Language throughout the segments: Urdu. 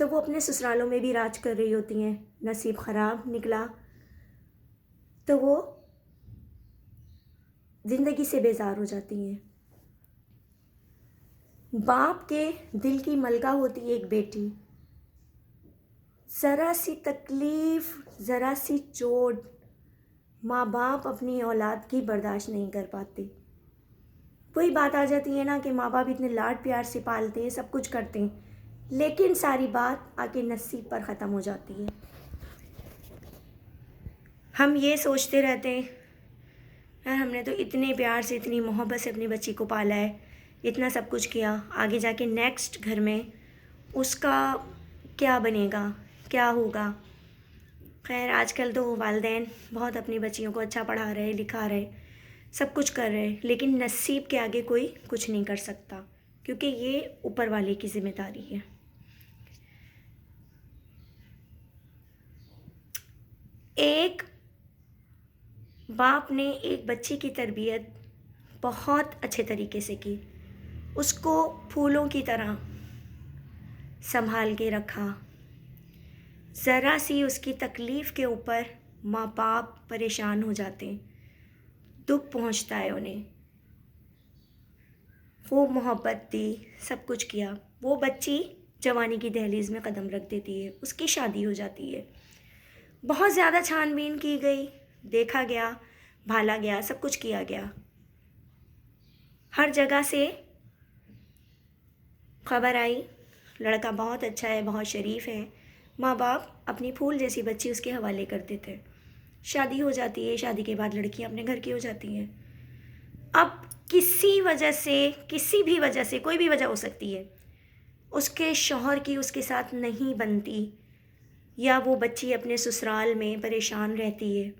تو وہ اپنے سسرالوں میں بھی راج کر رہی ہوتی ہیں، نصیب خراب نکلا تو وہ زندگی سے بیزار ہو جاتی ہیں۔ باپ کے دل کی ملکہ ہوتی ہے ایک بیٹی، ذرا سی تکلیف، ذرا سی چوٹ ماں باپ اپنی اولاد کی برداشت نہیں کر پاتے۔ وہی بات آ جاتی ہے نا کہ ماں باپ اتنے لاڈ پیار سے پالتے ہیں، سب کچھ کرتے ہیں، لیکن ساری بات آ کے نصیب پر ختم ہو جاتی ہے۔ ہم یہ سوچتے رہتے ہیں یار ہم نے تو اتنے پیار سے اتنی محبت سے اپنی بچی کو پالا ہے، اتنا سب کچھ کیا، آگے جا کے نیکسٹ گھر میں اس کا کیا بنے گا، کیا ہوگا۔ خیر آج کل تو والدین بہت اپنی بچیوں کو اچھا پڑھا رہے، لکھا رہے، سب کچھ کر رہے، لیکن نصیب کے آگے کوئی کچھ نہیں کر سکتا، کیونکہ یہ اوپر والے کی ذمہ داری ہے۔ ایک باپ نے ایک بچی کی تربیت بہت اچھے طریقے سے کی، اس کو پھولوں کی طرح سنبھال کے رکھا، ذرا سی اس کی تکلیف کے اوپر ماں باپ پریشان ہو جاتے ہیں، دکھ پہنچتا ہے انہیں، خوب محبت دی، سب کچھ کیا، وہ بچی جوانی کی دہلیز میں قدم رکھ دیتی ہے، اس کی شادی ہو جاتی ہے، بہت زیادہ چھان بین کی گئی، دیکھا گیا، بھالا گیا، سب کچھ کیا گیا، ہر جگہ سے خبر آئی لڑکا بہت اچھا ہے، بہت شریف ہے، ماں باپ اپنی پھول جیسی بچی اس کے حوالے کرتے تھے، شادی ہو جاتی ہے، شادی کے بعد لڑکی اپنے گھر کی ہو جاتی ہے۔ اب کسی وجہ سے، کسی بھی وجہ سے، کوئی بھی وجہ ہو سکتی ہے، اس کے شوہر کی اس کے ساتھ نہیں بنتی، یا وہ بچی اپنے سسرال میں پریشان رہتی ہے،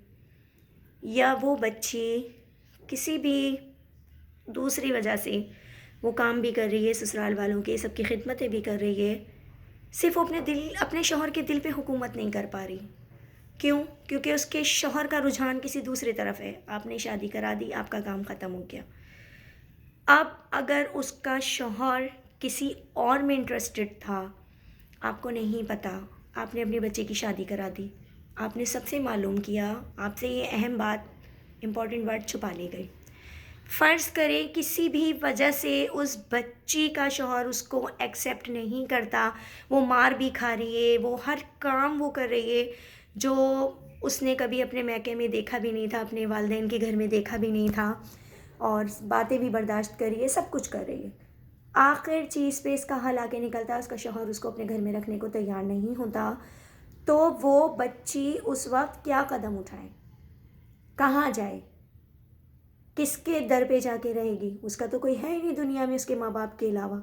یا وہ بچی کسی بھی دوسری وجہ سے وہ کام بھی کر رہی ہے سسرال والوں کے، سب کی خدمتیں بھی کر رہی ہے، صرف وہ اپنے شوہر کے دل پہ حکومت نہیں کر پا رہی۔ کیوں؟ کیونکہ اس کے شوہر کا رجحان کسی دوسری طرف ہے، آپ نے شادی کرا دی، آپ کا کام ختم ہو گیا۔ اب اگر اس کا شوہر کسی اور میں انٹرسٹڈ تھا، آپ کو نہیں پتا، آپ نے اپنی بچے کی شادی کرا دی، آپ نے سب سے معلوم کیا، آپ سے یہ اہم بات، امپورٹنٹ بات چھپا لی گئی۔ فرض کریں کسی بھی وجہ سے اس بچی کا شوہر اس کو ایکسیپٹ نہیں کرتا، وہ مار بھی کھا رہی ہے، وہ ہر کام وہ کر رہی ہے جو اس نے کبھی اپنے میکے میں دیکھا بھی نہیں تھا، اپنے والدین کے گھر میں دیکھا بھی نہیں تھا، اور باتیں بھی برداشت کر رہی ہے، سب کچھ کر رہی ہے، آخر چیز پہ اس کا حل آ کے نکلتا ہے، اس کا شوہر اس کو اپنے گھر میں رکھنے کو تیار نہیں ہوتا، تو وہ بچی اس وقت کیا قدم اٹھائے، کہاں جائے، کس کے در پہ جا کے رہے گی؟ اس کا تو کوئی ہے ہی نہیں دنیا میں اس کے ماں باپ کے علاوہ،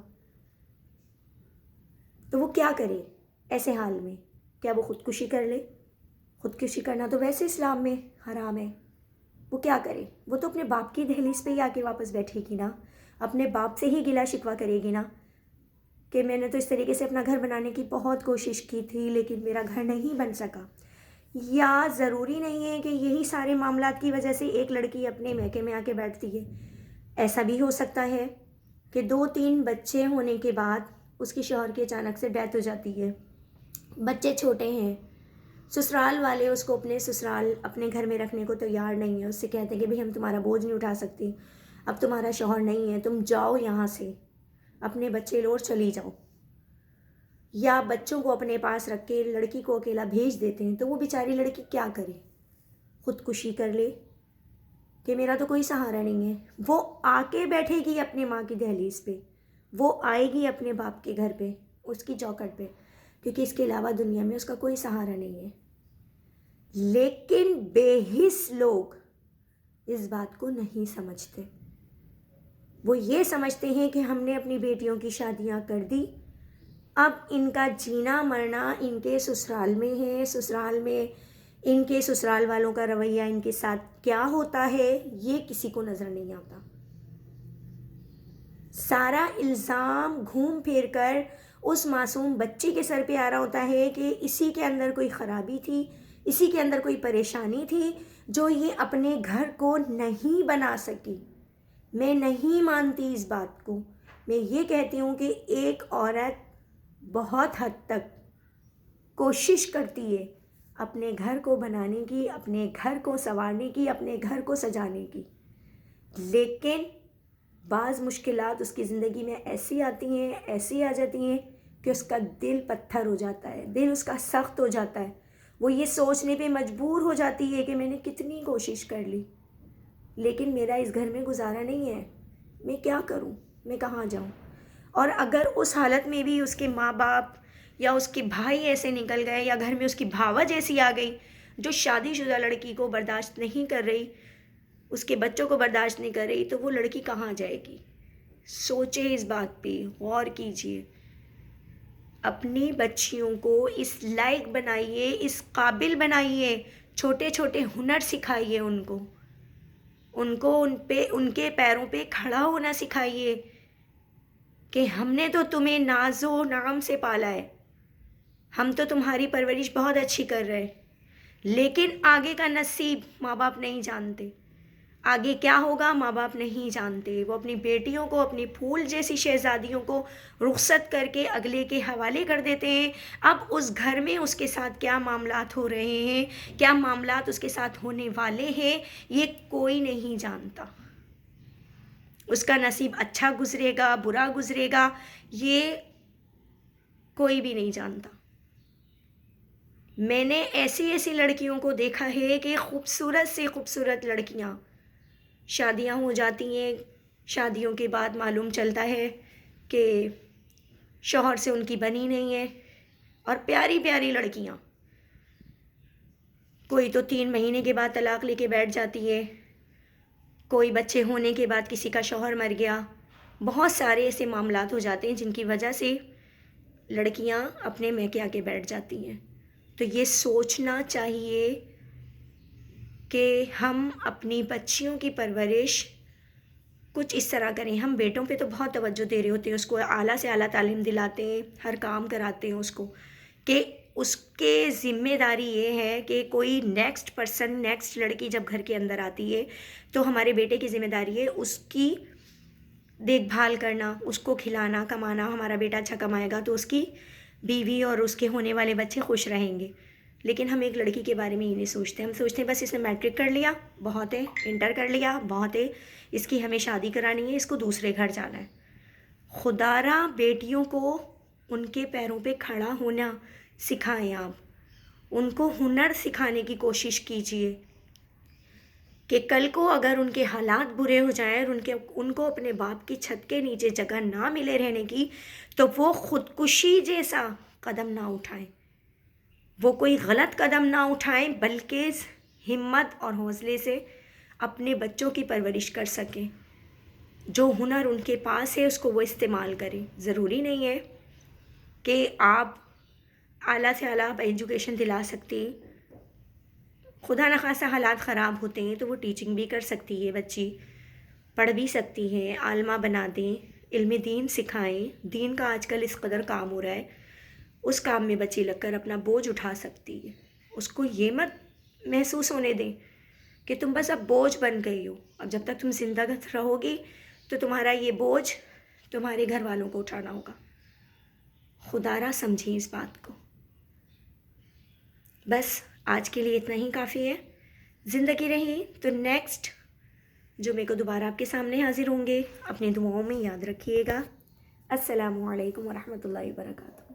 تو وہ کیا کرے ایسے حال میں؟ کیا وہ خودکشی کر لے؟ خودکشی کرنا تو ویسے اسلام میں حرام ہے، وہ کیا کرے؟ وہ تو اپنے باپ کی دہلیز پہ ہی آ کے واپس بیٹھے گی نا، اپنے باپ سے ہی گلا شکوہ کرے گی نا کہ میں نے تو اس طریقے سے اپنا گھر بنانے کی بہت کوشش کی تھی لیکن میرا گھر نہیں بن سکا۔ یا ضروری نہیں ہے کہ یہی سارے معاملات کی وجہ سے ایک لڑکی اپنے میکے میں آ کے بیٹھتی ہے، ایسا بھی ہو سکتا ہے کہ 2-3 بچے ہونے کے بعد اس کی شوہر کی اچانک سے ڈیتھ ہو جاتی ہے، بچے چھوٹے ہیں، سسرال والے اس کو اپنے سسرال اپنے گھر میں رکھنے کو تیار نہیں ہیں، اس سے کہتے ہیں کہ بھئی ہم تمہارا بوجھ نہیں اٹھا سکتے، اب تمہارا شوہر نہیں ہے، تم جاؤ یہاں سے، اپنے بچے لوٹ چلی جاؤ، یا بچوں کو اپنے پاس رکھ کے لڑکی کو اکیلا بھیج دیتے ہیں، تو وہ بیچاری لڑکی کیا کرے؟ خودکشی کر لے کہ میرا تو کوئی سہارا نہیں ہے؟ وہ آ کے بیٹھے گی اپنے ماں کی دہلیز پہ، وہ آئے گی اپنے باپ کے گھر پہ، اس کی چوکھٹ پہ، کیونکہ اس کے علاوہ دنیا میں اس کا کوئی سہارا نہیں ہے۔ لیکن بے حس لوگ اس بات کو نہیں سمجھتے، وہ یہ سمجھتے ہیں کہ ہم نے اپنی بیٹیوں کی شادیاں کر دی، اب ان کا جینا مرنا ان کے سسرال میں ہے، سسرال میں ان کے سسرال والوں کا رویہ ان کے ساتھ کیا ہوتا ہے یہ کسی کو نظر نہیں آتا۔ سارا الزام گھوم پھیر کر اس معصوم بچی کے سر پہ آ رہا ہوتا ہے کہ اسی کے اندر کوئی خرابی تھی، اسی کے اندر کوئی پریشانی تھی جو یہ اپنے گھر کو نہیں بنا سکی۔ میں نہیں مانتی اس بات کو، میں یہ کہتی ہوں کہ ایک عورت بہت حد تک کوشش کرتی ہے اپنے گھر کو بنانے کی، اپنے گھر کو سنوارنے کی، اپنے گھر کو سجانے کی، لیکن بعض مشکلات اس کی زندگی میں ایسی آ جاتی ہیں کہ اس کا دل پتھر ہو جاتا ہے، دل اس کا سخت ہو جاتا ہے. وہ یہ سوچنے پہ مجبور ہو جاتی ہے کہ میں نے کتنی کوشش کر لی لیکن میرا اس گھر میں گزارا نہیں ہے، میں کیا کروں، میں کہاں جاؤں. اور اگر اس حالت میں بھی اس کے ماں باپ یا اس کے بھائی ایسے نکل گئے یا گھر میں اس کی بھاوج جیسی آ گئی جو شادی شدہ لڑکی کو برداشت نہیں کر رہی، اس کے بچوں کو برداشت نہیں کر رہی، تو وہ لڑکی کہاں جائے گی. سوچے اس بات پہ، غور کیجئے. اپنی بچیوں کو اس لائق بنائیے، اس قابل بنائیے، چھوٹے چھوٹے ہنر سکھائیے ان کو ان کے پیروں پہ کھڑا ہونا سکھائیے کہ ہم نے تو تمہیں ناز و نام سے پالا ہے، ہم تو تمہاری پرورش بہت اچھی کر رہے، لیکن آگے کا نصیب ماں باپ نہیں جانتے. آگے کیا ہوگا ماں باپ نہیں جانتے. وہ اپنی بیٹیوں کو، اپنی پھول جیسی شہزادیوں کو رخصت کر کے اگلے کے حوالے کر دیتے ہیں. اب اس گھر میں اس کے ساتھ کیا معاملات ہو رہے ہیں، کیا معاملات اس کے ساتھ ہونے والے ہیں، یہ کوئی نہیں جانتا. اس کا نصیب اچھا گزرے گا، برا گزرے گا، یہ کوئی بھی نہیں جانتا. میں نے ایسی لڑکیوں کو دیکھا ہے کہ خوبصورت سے خوبصورت لڑکیاں شادیاں ہو جاتی ہیں، شادیوں کے بعد معلوم چلتا ہے کہ شوہر سے ان کی بنی نہیں ہے. اور پیاری پیاری لڑکیاں، کوئی تو 3 مہینے کے بعد طلاق لے کے بیٹھ جاتی ہے، کوئی بچے ہونے کے بعد کسی کا شوہر مر گیا. بہت سارے ایسے معاملات ہو جاتے ہیں جن کی وجہ سے لڑکیاں اپنے میکے آ کے بیٹھ جاتی ہیں. تو یہ سوچنا چاہیے کہ ہم اپنی بچیوں کی پرورش کچھ اس طرح کریں. ہم بیٹوں پہ تو بہت توجہ دے رہے ہوتے ہیں، اس کو اعلیٰ سے اعلیٰ تعلیم دلاتے ہیں، ہر کام کراتے ہیں اس کو، کہ اس کے ذمہ داری یہ ہے کہ کوئی نیکسٹ لڑکی جب گھر کے اندر آتی ہے تو ہمارے بیٹے کی ذمہ داری ہے اس کی دیکھ بھال کرنا، اس کو کھلانا کمانا. ہمارا بیٹا اچھا کمائے گا تو اس کی بیوی اور اس کے ہونے والے بچے خوش رہیں گے. لیکن ہم ایک لڑکی کے بارے میں یہ نہیں سوچتے. ہم سوچتے ہیں بس اس نے میٹرک کر لیا بہت ہے، انٹر کر لیا بہت ہے، اس کی ہمیں شادی کرانی ہے، اس کو دوسرے گھر جانا ہے. خدا را بیٹیوں کو ان کے پیروں پہ کھڑا ہونا سکھائیں. آپ ان کو ہنر سکھانے کی کوشش کیجئے کہ کل کو اگر ان کے حالات برے ہو جائیں اور ان کو اپنے باپ کی چھت کے نیچے جگہ نہ ملے رہنے کی تو وہ خودکشی جیسا قدم نہ اٹھائیں، وہ کوئی غلط قدم نہ اٹھائیں، بلکہ ہمت اور حوصلے سے اپنے بچوں کی پرورش کر سکیں. جو ہنر ان کے پاس ہے اس کو وہ استعمال کریں. ضروری نہیں ہے کہ آپ اعلیٰ سے اعلیٰ ایجوکیشن دلا سکتے ہیں. خدا نخواستہ حالات خراب ہوتے ہیں تو وہ ٹیچنگ بھی کر سکتی ہے، بچی پڑھ بھی سکتی ہے، عالمہ بنا دیں، علم دین سکھائیں. دین کا آج کل اس قدر کام ہو رہا ہے، اس کام میں بچی لگ کر اپنا بوجھ اٹھا سکتی ہے. اس کو یہ مت محسوس ہونے دیں کہ تم بس اب بوجھ بن گئی ہو. اب جب تک تم زندہ رہو گی تو تمہارا یہ بوجھ تمہارے گھر والوں کو اٹھانا ہوگا. خدا را سمجھیں اس بات کو. بس آج کے لیے اتنا ہی کافی ہے. زندگی رہی تو نیکسٹ جمعے کو دوبارہ آپ کے سامنے حاضر ہوں گے. اپنی دعاؤں میں یاد رکھیے گا. السلام علیکم ورحمۃ اللہ وبرکاتہ.